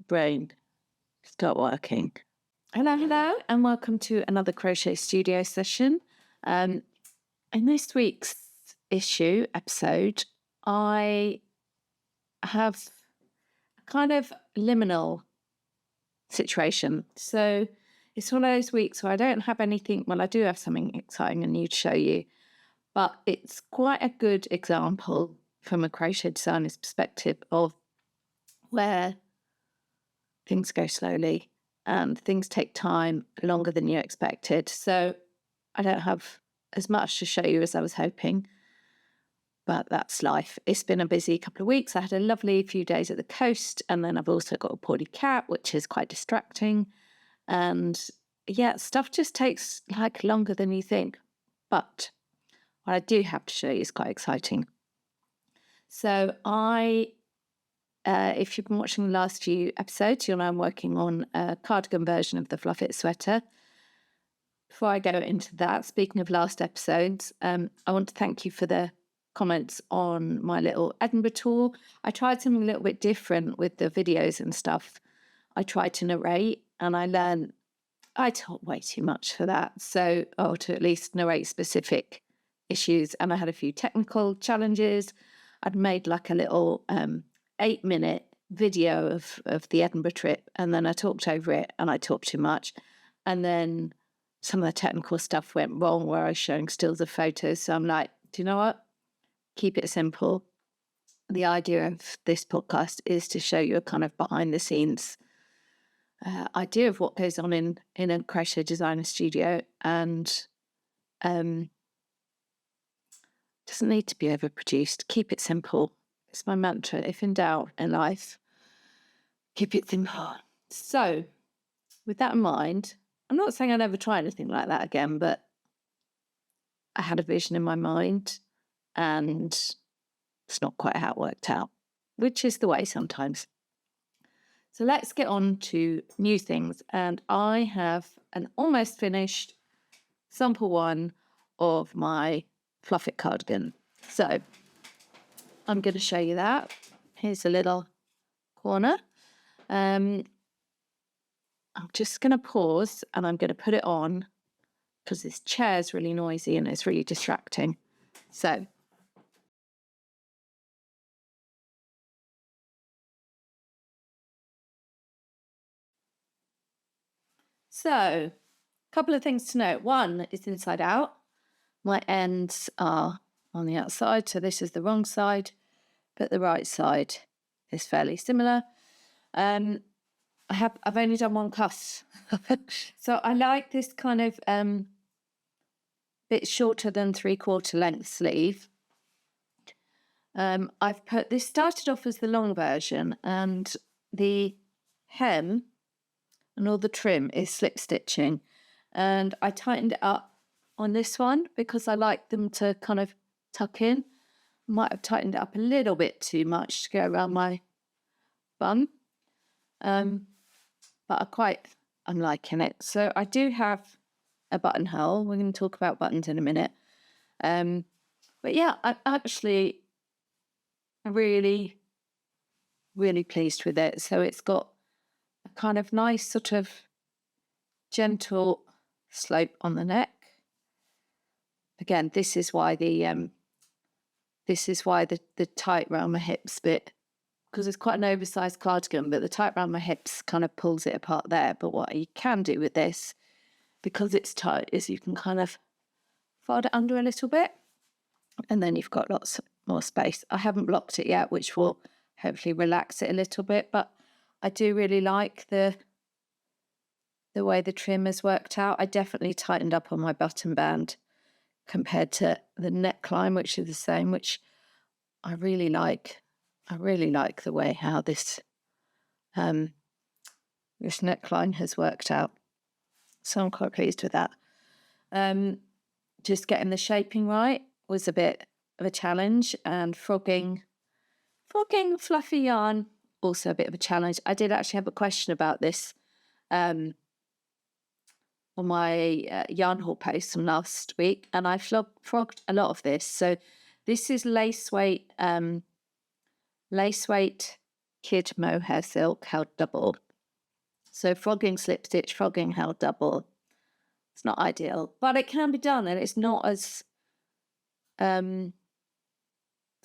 brain start working. Hello, and welcome to another Crochet Studio Session. In this week's episode, I have a kind of liminal situation. So it's one of those weeks where I don't have anything. Well, I do have something exciting and new to show you, but it's quite a good example from a crochet designer's perspective of where things go slowly and things take time longer than you expected. So I don't have as much to show you as I was hoping, but that's life. It's been a busy couple of weeks. I had a lovely few days at the coast, and then I've also got a poorly cat, which is quite distracting. And yeah, stuff just takes like longer than you think. But what I do have to show you is quite exciting. So if you've been watching the last few episodes, you'll know I'm working on a cardigan version of the Fluff It sweater. Before I go into that, speaking of last episodes, I want to thank you for the comments on my little Edinburgh tour. I tried something a little bit different with the videos and stuff. I tried to narrate, and I learned I talk way too much for that. So, to at least narrate specific issues. And I had a few technical challenges. I'd made like a little 8-minute video of the Edinburgh trip, and then I talked over it and I talked too much. And then some of the technical stuff went wrong where I was showing stills of photos. So I'm like, do you know what? Keep it simple. The idea of this podcast is to show you a kind of behind the scenes idea of what goes on in a crochet designer studio, and doesn't need to be overproduced. Keep it simple. It's my mantra. If in doubt in life, keep it simple. So, with that in mind, I'm not saying I'll never try anything like that again, but I had a vision in my mind, and it's not quite how it worked out, which is the way sometimes. So let's get on to new things. And I have an almost finished sample one of my Fluff It cardigan. So I'm going to show you that. Here's a little corner. I'm just going to pause and I'm going to put it on because this chair is really noisy and it's really distracting. So a couple of things to note. One is inside out. My ends are on the outside, so this is the wrong side, but the right side is fairly similar. I've only done one cuff, so I like this kind of bit shorter than 3/4 length sleeve. I've put this started off as the long version, and the hem and all the trim is slip stitching, and I tightened it up on this one because I like them to kind of tuck in. Might have tightened it up a little bit too much to go around my bum, but I'm liking it. So I do have a buttonhole. We're going to talk about buttons in a minute, but yeah, I'm actually really, really pleased with it. So it's got a kind of nice sort of gentle slope on the neck. Again, this is why the tight round my hips bit, because it's quite an oversized cardigan, but the tight round my hips kind of pulls it apart there. But what you can do with this, because it's tight, is you can kind of fold it under a little bit, and then you've got lots more space. I haven't blocked it yet, which will hopefully relax it a little bit, but I do really like the way the trim has worked out. I definitely tightened up on my button band compared to the neckline, which is the same, which I really like. I really like the way how this neckline has worked out. So I'm quite pleased with that. Just getting the shaping right was a bit of a challenge, and frogging fluffy yarn, also a bit of a challenge. I did actually have a question about this on my yarn haul post from last week, and I frogged a lot of this. So this is lace weight kid mohair silk held double. So frogging slip stitch, frogging held double. It's not ideal, but it can be done, and it's not as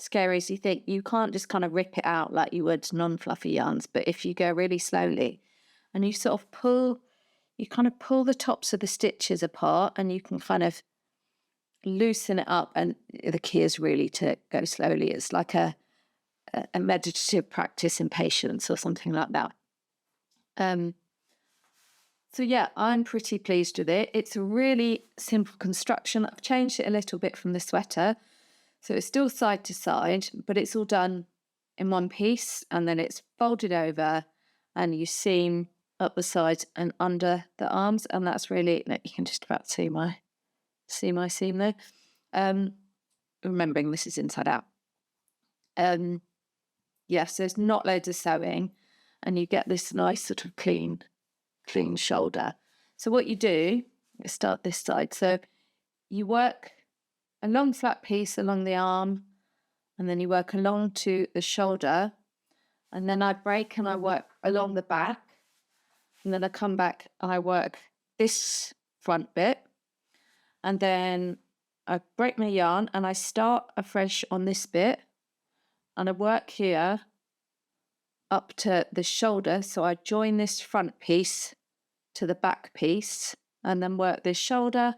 scary as you think. You can't just kind of rip it out like you would non-fluffy yarns, but if you go really slowly and you sort of pull the tops of the stitches apart, and you can kind of loosen it up, and the key is really to go slowly. It's like a meditative practice in patience or something like that. So yeah, I'm pretty pleased with it. It's a really simple construction. I've changed it a little bit from the sweater. So it's still side to side, but it's all done in one piece, and then it's folded over and you seam up the sides and under the arms, and that's really, you can just about see my seam there. Remembering this is inside out. Yes, there's not loads of sewing, and you get this nice sort of clean shoulder. So what you do, you start this side. So you work a long flat piece along the arm, and then you work along to the shoulder, and then I break and I work along the back, and then I come back and I work this front bit, and then I break my yarn and I start afresh on this bit, and I work here up to the shoulder. So I join this front piece to the back piece, and then work this shoulder,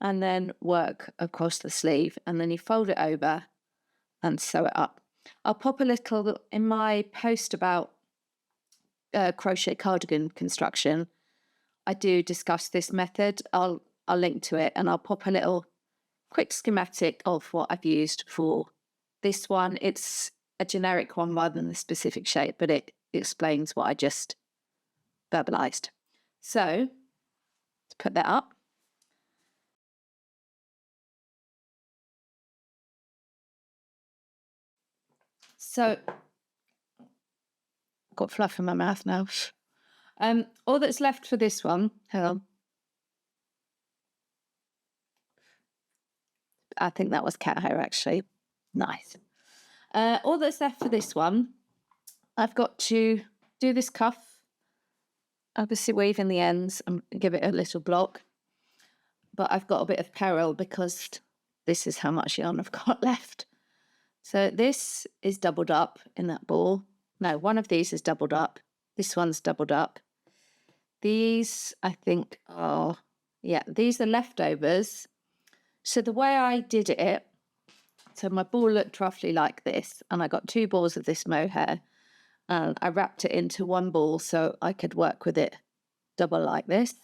and then work across the sleeve, and then you fold it over and sew it up. I'll pop a little in my post about crochet cardigan construction. I do discuss this method. I'll link to it, and I'll pop a little quick schematic of what I've used for this one. It's a generic one rather than the specific shape, but it explains what I just verbalized. So let's put that up. So I've got fluff in my mouth now. All that's left for this one, hang on. I think that was cat hair, actually. Nice. All that's left for this one, I've got to do this cuff, obviously weave in the ends and give it a little block. But I've got a bit of peril because this is how much yarn I've got left. So this is doubled up in that ball. No, one of these is doubled up. This one's doubled up. These, I think, are, yeah, these are leftovers. So the way I did it, so my ball looked roughly like this, and I got 2 balls of this mohair, and I wrapped it into one ball so I could work with it double like this.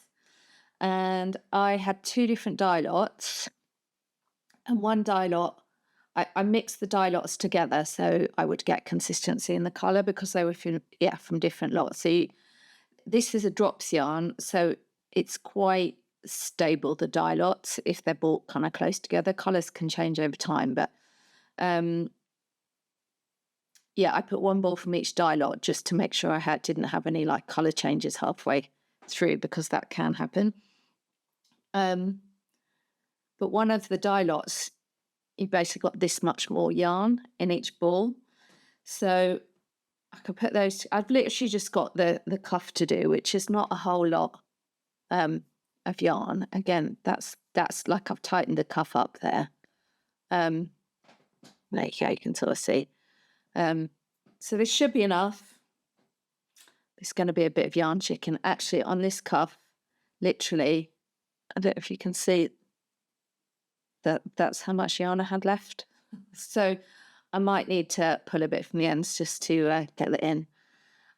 And I had 2 different dye lots, and one dye lot, I mixed the dye lots together so I would get consistency in the colour, because they were from different lots. So this is a drops yarn, so it's quite stable, the dye lots, if they're bought kind of close together. Colours can change over time, but yeah, I put one ball from each dye lot just to make sure I didn't have any like colour changes halfway through, because that can happen. But one of the dye lots, you basically got this much more yarn in each ball. So I could put those, I've literally just got the cuff to do, which is not a whole lot of yarn. Again, that's like I've tightened the cuff up there. There you go, you can sort of see. So this should be enough. There's going to be a bit of yarn chicken. Actually, on this cuff, literally, I don't know if you can see that's how much yarn I had left. So I might need to pull a bit from the ends just to get it in.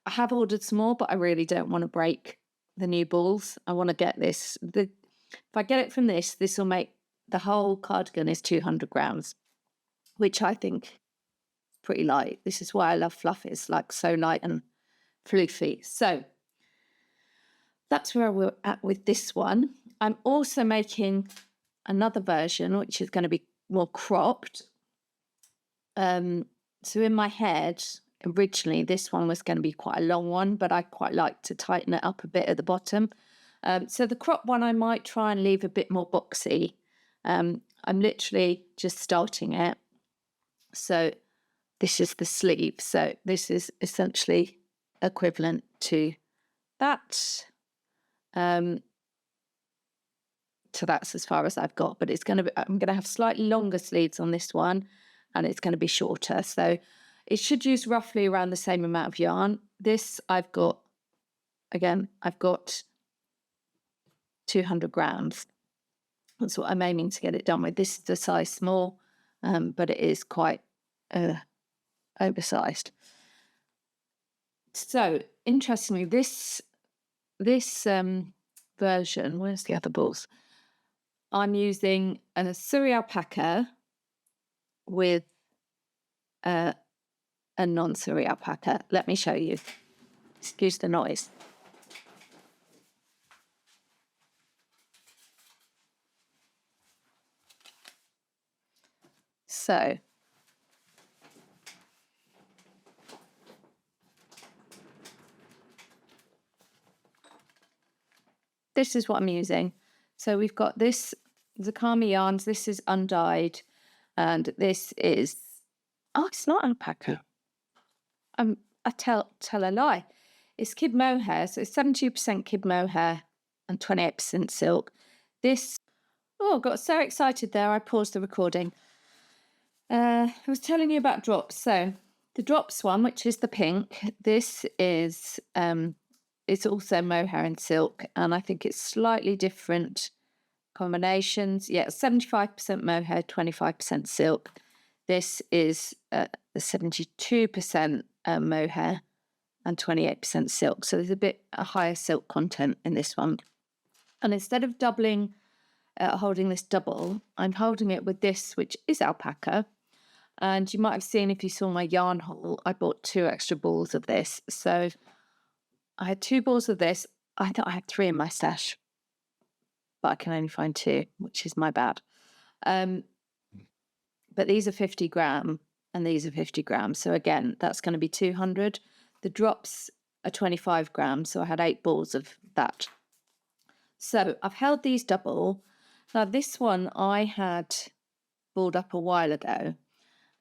I have ordered some more, but I really don't want to break the new balls. I want to get this. If I get it from this will make the whole cardigan is 200 grams, which I think is pretty light. This is why I love fluff. It's like so light and floofy. So that's where we're at with this one. I'm also making another version, which is going to be more cropped. So in my head, originally this one was going to be quite a long one, but I quite like to tighten it up a bit at the bottom. So the crop one, I might try and leave a bit more boxy. I'm literally just starting it. So this is the sleeve. So this is essentially equivalent to that. So that's as far as I've got, but it's going to be, I'm going to have slightly longer sleeves on this one, and it's going to be shorter. So it should use roughly around the same amount of yarn. This I've got, again, I've got 200 grams. That's what I'm aiming to get it done with. This is a size small, but it is quite oversized. So interestingly, this version, where's the other balls? I'm using a Surrey alpaca with a non-Surrey alpaca. Let me show you. Excuse the noise. So this is what I'm using. So we've got this Zakami yarns. This is undyed, and this is, oh, it's not alpaca. I tell a lie. It's kid mohair, so it's 72% kid mohair and 28% silk. This, oh, I got so excited there, I paused the recording. I was telling you about drops. So the drops one, which is the pink, this is it's also mohair and silk, and I think it's slightly different combinations. Yeah, 75% mohair, 25% silk. This is 72% mohair and 28% silk. So there's a higher silk content in this one. And instead of doubling, holding this double, I'm holding it with this, which is alpaca. And you might have seen, if you saw my yarn haul, I bought 2 extra balls of this. So I had 2 balls of this. I thought I had 3 in my stash, but I can only find 2, which is my bad. But these are 50 gram and these are 50 grams. So again, that's going to be 200. The drops are 25 grams. So I had 8 balls of that. So I've held these double. Now this one I had balled up a while ago.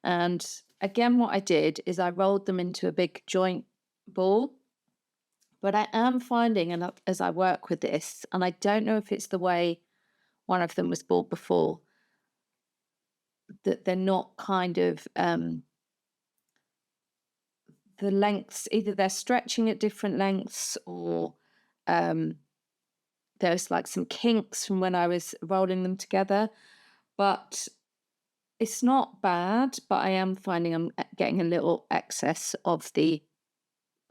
And again, what I did is I rolled them into a big joint ball. But I am finding, and as I work with this, and I don't know if it's the way one of them was bought before, that they're not kind of the lengths, either they're stretching at different lengths, or there's like some kinks from when I was rolling them together. But it's not bad, but I am finding I'm getting a little excess of the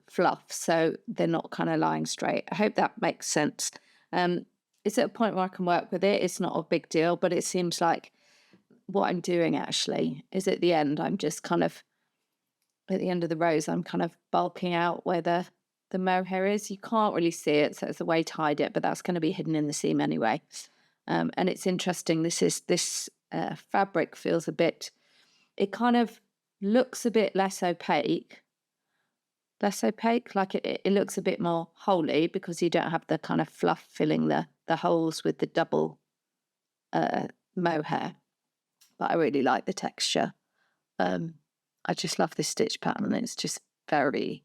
fluff, so they're not kind of lying straight. I hope that makes sense. It's at a point where I can work with it. It's not a big deal, but it seems like what I'm doing actually is at the end, I'm just kind of, at the end of the rows, I'm kind of bulking out where the mohair is. You can't really see it, so it's a way to hide it, but that's going to be hidden in the seam anyway. And it's interesting, this fabric feels a bit, it kind of looks a bit less opaque, like it looks a bit more holy, because you don't have the kind of fluff filling the holes with the double mohair. But I really like the texture. I just love this stitch pattern. It's just very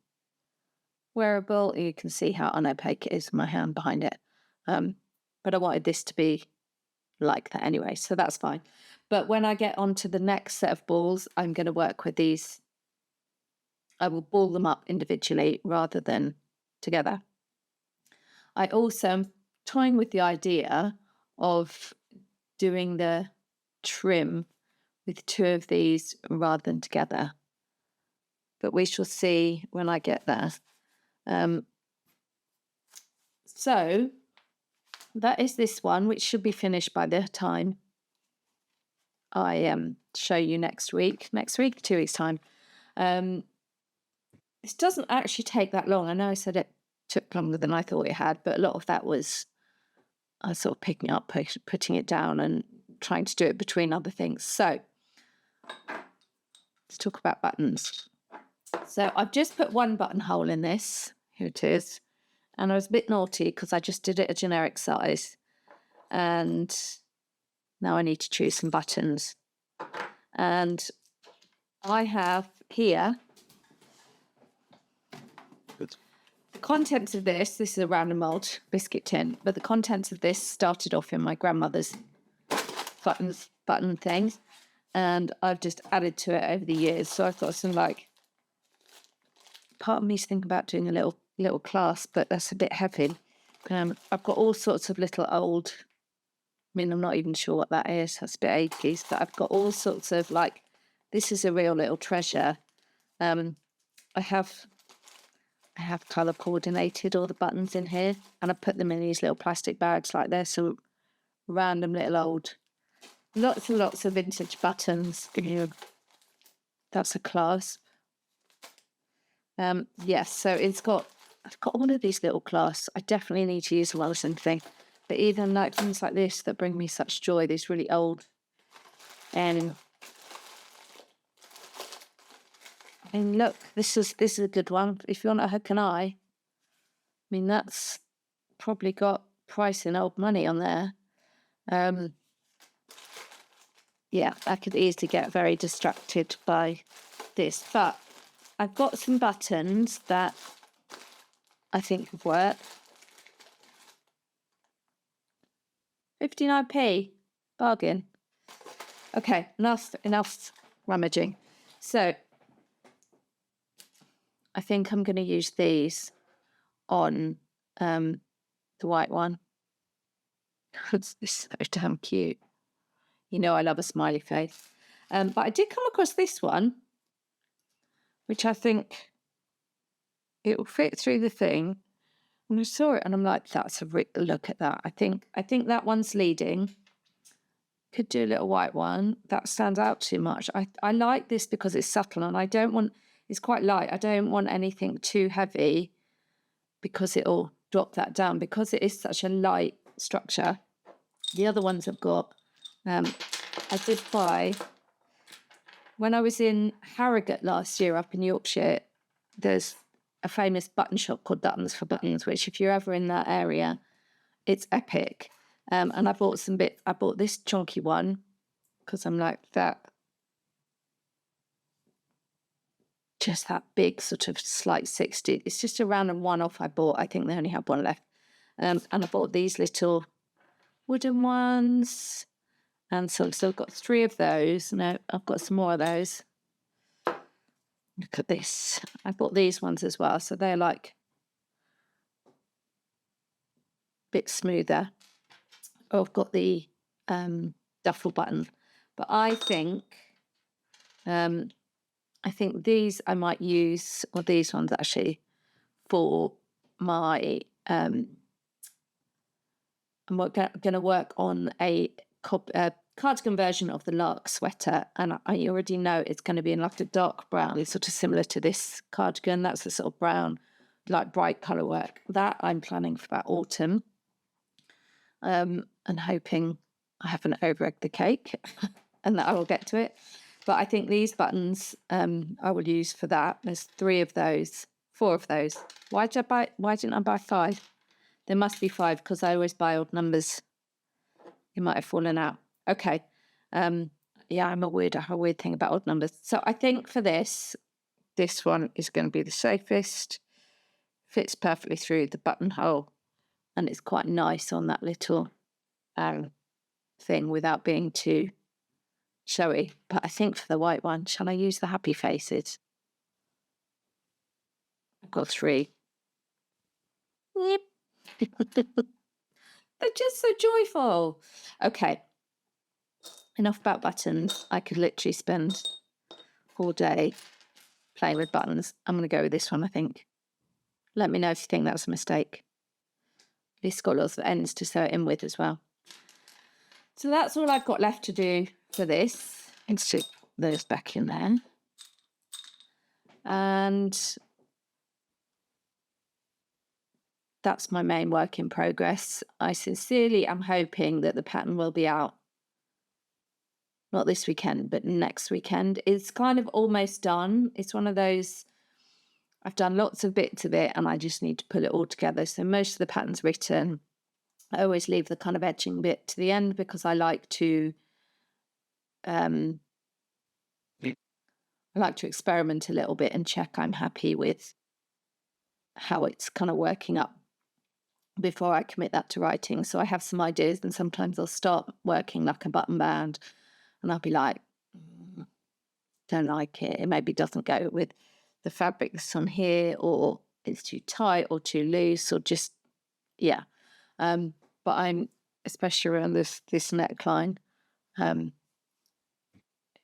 wearable. You can see how unopaque it is with my hand behind it. But I wanted this to be like that anyway, so that's fine. But when I get onto the next set of balls, I'm going to work with these. I will ball them up individually rather than together. I also am toying with the idea of doing the trim with 2 of these rather than together, but we shall see when I get there. So that is this one, which should be finished by the time I show you next week, 2 weeks time. This doesn't actually take that long. I know I said it took longer than I thought it had, but a lot of that was sort of picking up, putting it down and trying to do it between other things. So let's talk about buttons. So I've just put 1 buttonhole in this. Here it is. And I was a bit naughty because I just did it a generic size. And now I need to choose some buttons. And I have here, Good. the contents of this is a random old biscuit tin, but the contents of this started off in my grandmother's button things, and I've just added to it over the years. So I've got some, like, part of me's thinking about doing a little class, but that's a bit heavy. I've got all sorts of little old, I mean, I'm not even sure what that is. That's a bit 80s, but I've got all sorts of, like, this is a real little treasure. I have colour coordinated all the buttons in here, and I put them in these little plastic bags like this. So random little old, lots and lots of vintage buttons. That's a clasp. Yes, so I've got all of these little clasps. I definitely need to use them on something. But even like things like this that bring me such joy, these really old, and look, this is a good one. If you want a hook and eye, I mean, that's probably got price in old money on there. Yeah, I could easily get very distracted by this, but I've got some buttons that I think would work. 59p, bargain. Okay, enough rummaging. So I think I'm going to use these on the white one. It's so damn cute. You know I love a smiley face. But I did come across this one, which I think it will fit through the thing. And I saw it and I'm like, that's a look at that. I think that one's leading. Could do a little white one. That stands out too much. I like this because it's subtle, and I don't want, it's quite light. I don't want anything too heavy because it'll drop that down, because it is such a light structure. The other ones I've got, I did buy, when I was in Harrogate last year up in Yorkshire, there's a famous button shop called Buttons for Buttons, which if you're ever in that area, it's epic. And I bought I bought this chunky one because I'm like, just that big sort of slight 60. It's just a random one-off I bought. I think they only had one left. And I bought these little wooden ones. And so I've got 3 of those. No, I've got some more of those. Look at this. I bought these ones as well. So they're like a bit smoother. Oh, I've got the duffel button. But I think these I might use, or these ones actually, for my, I'm going to work on a cardigan version of the Lark sweater, and I already know it's going to be in like a dark brown. It's sort of similar to this cardigan. That's the sort of brown, like bright colour work. That I'm planning for about autumn, and hoping I haven't over-egged the cake and that I will get to it. But I think these buttons I will use for that. There's 3 of those, 4 of those. Why didn't I buy 5? There must be 5 because I always buy odd numbers. It might have fallen out. Okay. Yeah, I'm a weird thing about odd numbers. So I think for this one is going to be the safest. Fits perfectly through the buttonhole, and it's quite nice on that little thing without being too showy. But I think for the white one, shall I use the happy faces? I've got 3. Yep. They're just so joyful. Okay. Enough about buttons. I could literally spend all day playing with buttons. I'm going to go with this one, I think. Let me know if you think that's a mistake. At least it's got lots of ends to sew it in with as well. So that's all I've got left to do for this. Let's stick those back in there. And that's my main work in progress. I sincerely am hoping that the pattern will be out, not this weekend, but next weekend. It's kind of almost done. It's one of those, I've done lots of bits of it and I just need to pull it all together. So most of the pattern's written. I always leave the kind of edging bit to the end because I like to I like to experiment a little bit and check I'm happy with how it's kind of working up before I commit that to writing. So I have some ideas, and sometimes I'll start working like a button band and I'll be like, don't like it. It maybe doesn't go with the fabric that's on here, or it's too tight or too loose, or just, yeah. But I'm, especially around this neckline, and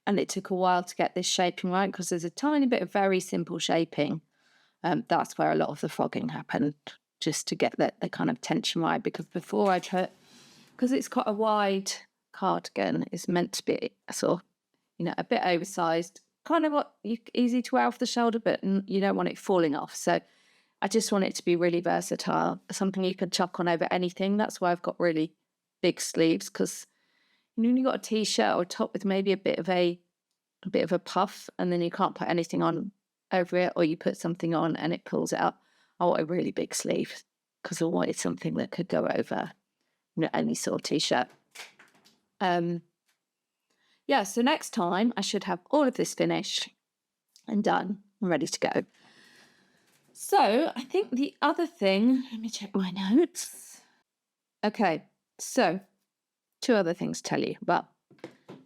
it took a while to get this shaping right, because there's a tiny bit of very simple shaping. That's where a lot of the frogging happened, just to get the kind of tension right, because before I put, because it's quite a wide cardigan, it's meant to be sort of, a bit oversized, kind of easy to wear off the shoulder, but you don't want it falling off. So I just want it to be really versatile, something you can chuck on over anything. That's why I've got really big sleeves, because when you've got a t-shirt or a top with maybe a bit of a puff, and then you can't put anything on over it, or you put something on and it pulls it up. I want a really big sleeve, because I wanted something that could go over any sort of t-shirt. Yeah, so next time I should have all of this finished and done and ready to go. So I think the other thing, let me check my notes. Okay, so 2 other things to tell you. But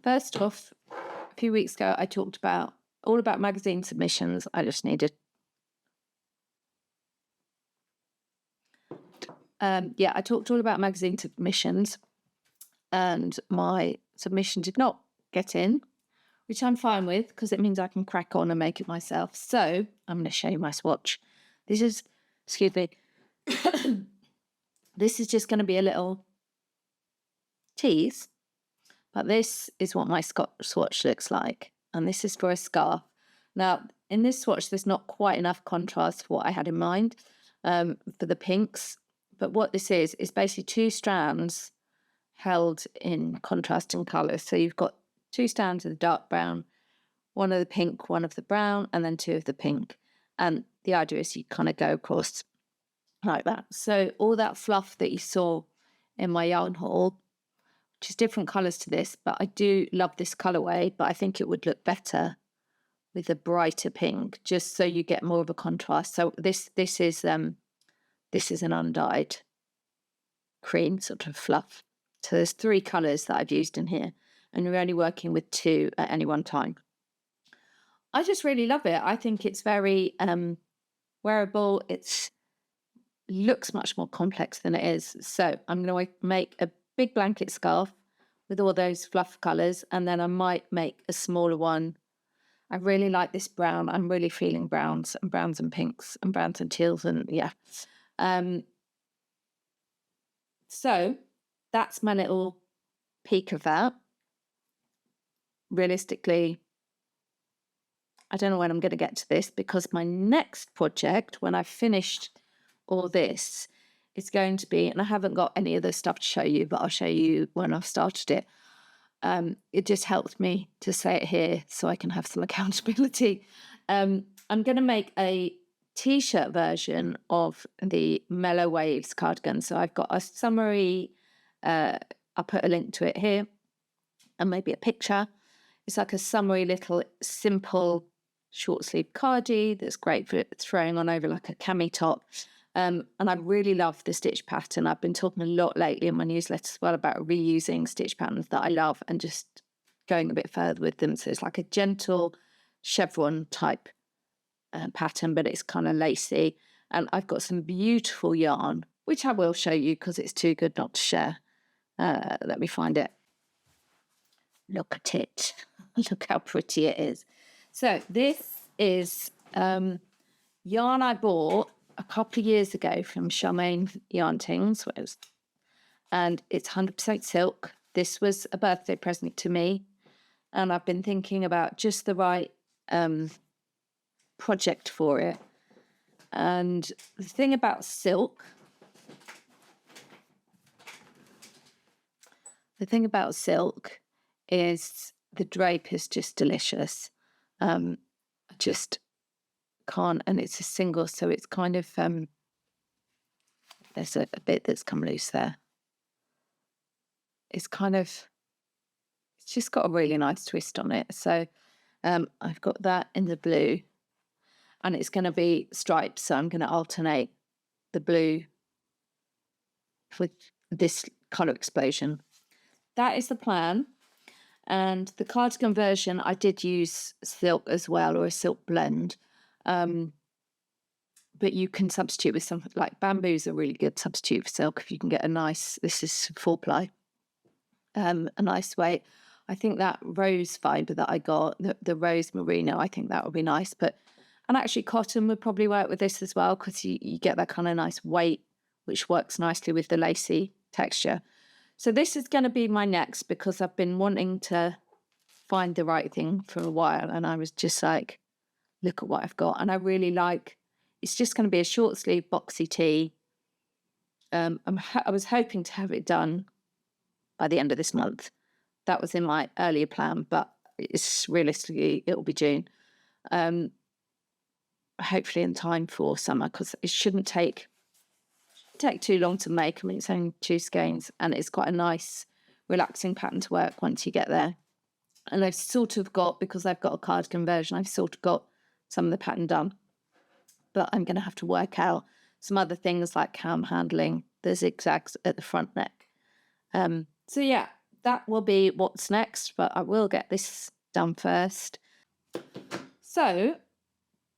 first off, a few weeks ago, I talked all about magazine submissions. I just needed... I talked all about magazine submissions, and my submission did not get in, which I'm fine with, because it means I can crack on and make it myself. So I'm going to show you my swatch. This is, excuse me, this is just going to be a little tease, but this is what my swatch looks like. And this is for a scarf. Now, in this swatch, there's not quite enough contrast for what I had in mind for the pinks. But what this is basically 2 strands held in contrasting colours. So you've got 2 strands of the dark brown, 1 of the pink, 1 of the brown, and then 2 of the pink. And the idea is you kind of go across like that. So all that fluff that you saw in my yarn haul, which is different colours to this, but I do love this colourway, but I think it would look better with a brighter pink, just so you get more of a contrast. So this is an undyed cream sort of fluff. So there's 3 colours that I've used in here, and you're only working with 2 at any one time. I just really love it. I think it's very wearable. It looks much more complex than it is. So I'm going to make a big blanket scarf with all those fluff colours, and then I might make a smaller one. I really like this brown. I'm really feeling browns and pinks and browns and teals, and yeah. So that's my little peek of that. Realistically, I don't know when I'm going to get to this, because my next project, when I've finished all this, is going to be, and I haven't got any other stuff to show you, but I'll show you when I've started it. It just helped me to say it here so I can have some accountability. I'm going to make a t-shirt version of the Mellow Waves cardigan. So I've got a summary, I'll put a link to it here, and maybe a picture. It's like a summary little simple short sleeve cardi that's great for throwing on over like a cami top. And I really love the stitch pattern. I've been talking a lot lately in my newsletter as well about reusing stitch patterns that I love and just going a bit further with them. So it's like a gentle chevron type pattern, but it's kind of lacy. And I've got some beautiful yarn, which I will show you because it's too good not to share. Let me find it. Look at it. Look how pretty it is. So this is yarn I bought a couple of years ago from Charmaine Yarn Tings, and it's 100% silk. This was a birthday present to me, and I've been thinking about just the right project for it. And the thing about silk, is the drape is just delicious. I just can't, and it's a single, so it's kind of there's a bit that's come loose there. It's just got a really nice twist on it. So I've got that in the blue, and it's going to be stripes, so I'm going to alternate the blue with this colour explosion. That is the plan. And the cardigan version, I did use silk as well, or a silk blend. But you can substitute with something like bamboo is a really good substitute for silk if you can get a nice, this is 4-ply, a nice weight. I think that rose fibre that I got, the rose merino, I think that would be nice. And actually cotton would probably work with this as well, because you get that kind of nice weight, which works nicely with the lacy texture. So this is going to be my next, because I've been wanting to find the right thing for a while, and I was just like, look at what I've got. And I really like, it's just going to be a short sleeve boxy tee. I was hoping to have it done by the end of this month. That was in my earlier plan, but it's realistically, it'll be June. Hopefully in time for summer, because it shouldn't take too long to make. I mean, it's only 2 skeins, and it's quite a nice, relaxing pattern to work once you get there. And I've sort of got, because I've got a cardigan version, I've sort of got some of the pattern done. But I'm going to have to work out some other things like cam handling, the zigzags at the front neck. So yeah, that will be what's next, but I will get this done first. So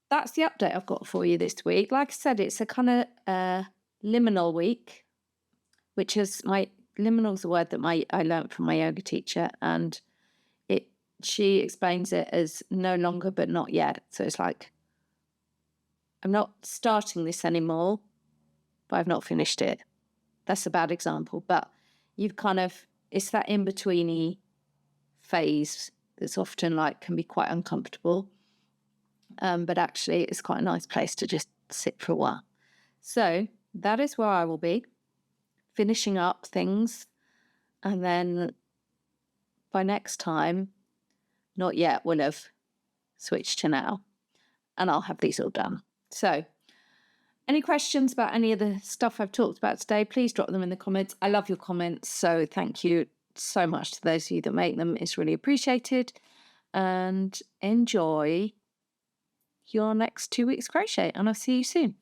that's the update I've got for you this week. Like I said, it's a kind of liminal week, which is liminal's a word that I learned from my yoga teacher, and she explains it as no longer but not yet. So it's like, I'm not starting this anymore, but I've not finished it. That's a bad example, but you've kind of, it's that in-betweeny phase that's often like can be quite uncomfortable. But actually it's quite a nice place to just sit for a while. So that is where I will be, finishing up things. And then by next time, not yet, we'll have switched to now, and I'll have these all done. So any questions about any of the stuff I've talked about today, please drop them in the comments. I love your comments, so thank you so much to those of you that make them. It's really appreciated. And enjoy your next 2 weeks crochet, and I'll see you soon.